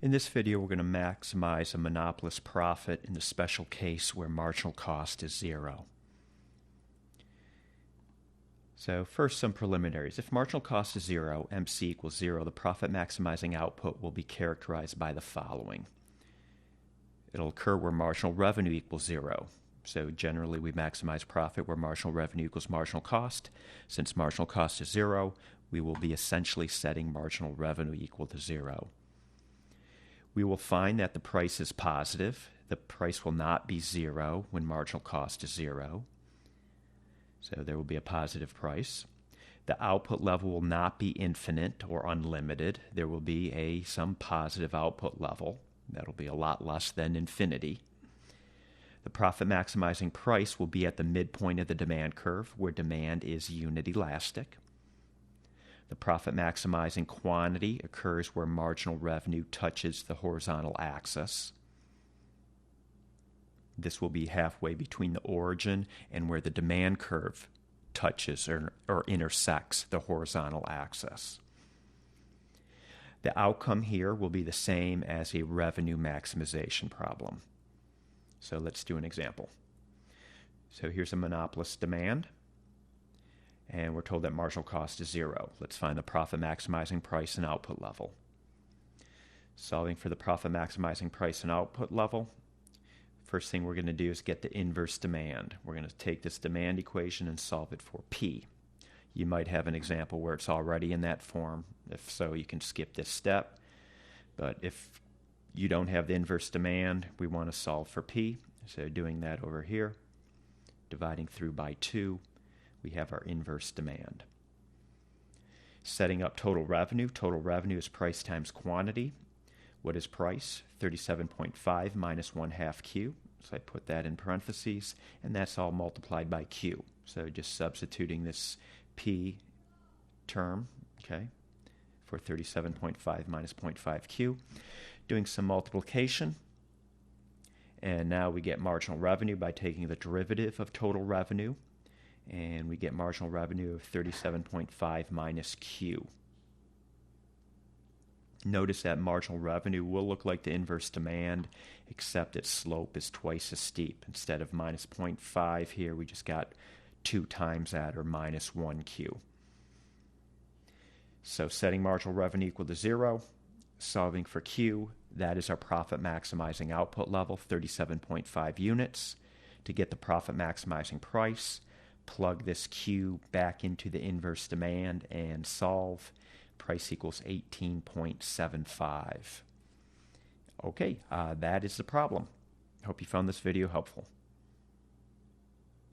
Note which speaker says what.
Speaker 1: In this video, we're going to maximize a monopolist's profit in the special case where marginal cost is zero. So first, some preliminaries. If marginal cost is zero, MC equals zero, the profit maximizing output will be characterized by the following. It'll occur where marginal revenue equals zero. So generally, we maximize profit where marginal revenue equals marginal cost. Since marginal cost is zero, we will be essentially setting marginal revenue equal to zero. We will find that the price is positive. The price will not be zero when marginal cost is zero. So there will be a positive price. The output level will not be infinite or unlimited. There will be some positive output level. That'll be a lot less than infinity. The profit maximizing price will be at the midpoint of the demand curve where demand is unit elastic. The profit maximizing quantity occurs where marginal revenue touches the horizontal axis. This will be halfway between the origin and where the demand curve touches or intersects the horizontal axis. The outcome here will be the same as a revenue maximization problem. So let's do an example. So here's a monopolist demand, and we're told that marginal cost is zero. Let's find the profit maximizing price and output level. Solving for the profit maximizing price and output level, first thing we're going to do is get the inverse demand. We're going to take this demand equation and solve it for P. You might have an example where it's already in that form. If so, you can skip this step. But if you don't have the inverse demand, we want to solve for P. So doing that over here, dividing through by 2, we have our inverse demand. Setting up total revenue. Total revenue is price times quantity. What is price? 37.5 minus 1/2 Q. So I put that in parentheses, and that's all multiplied by Q. So just substituting this P term, okay, for 37.5 minus 0.5 Q. Doing some multiplication, and now we get marginal revenue by taking the derivative of total revenue, and we get marginal revenue of 37.5 minus Q. Notice that marginal revenue will look like the inverse demand, except its slope is twice as steep. Instead of minus 0.5 here, we just got 2 times that, or minus 1Q. So setting marginal revenue equal to 0, solving for Q, that is our profit maximizing output level, 37.5 units. To get the profit maximizing price, plug this Q back into the inverse demand and solve. Price equals 18.75. Okay, that is the problem. Hope you found this video helpful.